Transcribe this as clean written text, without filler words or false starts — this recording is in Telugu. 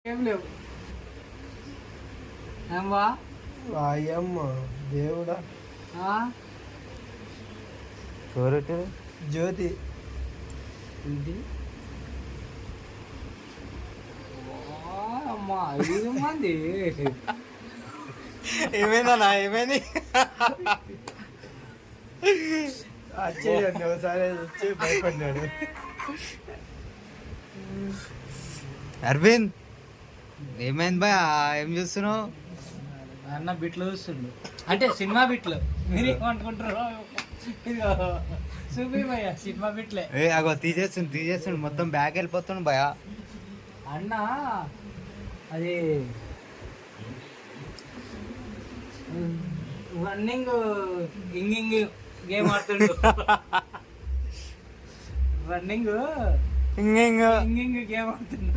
ఏం లేవు. ఏమ్మా అయ్యమ్మ దేవుడా. జ్యోతి ఇది అమ్మా 5 మంది. ఏమైందన్నా ఏమైంది? వచ్చేయండి ఒకసారి వచ్చి భయపడ్డాడు. అరవింద్ ఏమైంది బాయ్? ఏం చూస్తున్నావు? అన్న బిట్లు చూస్తుండు, అంటే సినిమా బిట్లు. మీరేమనుకుంటారు? చూపి భయ్యా సినిమా బిట్లే. అగో తీసేస్తుండు మొత్తం బ్యాగ్ వెళ్ళిపోతుండు భయ. అన్న అది రన్నింగ్ ఇంగింగ్ గేమ్ ఆడుతుండు. రన్నింగ్ ఇంగింగ్ గేమ్ ఆడుతుండు.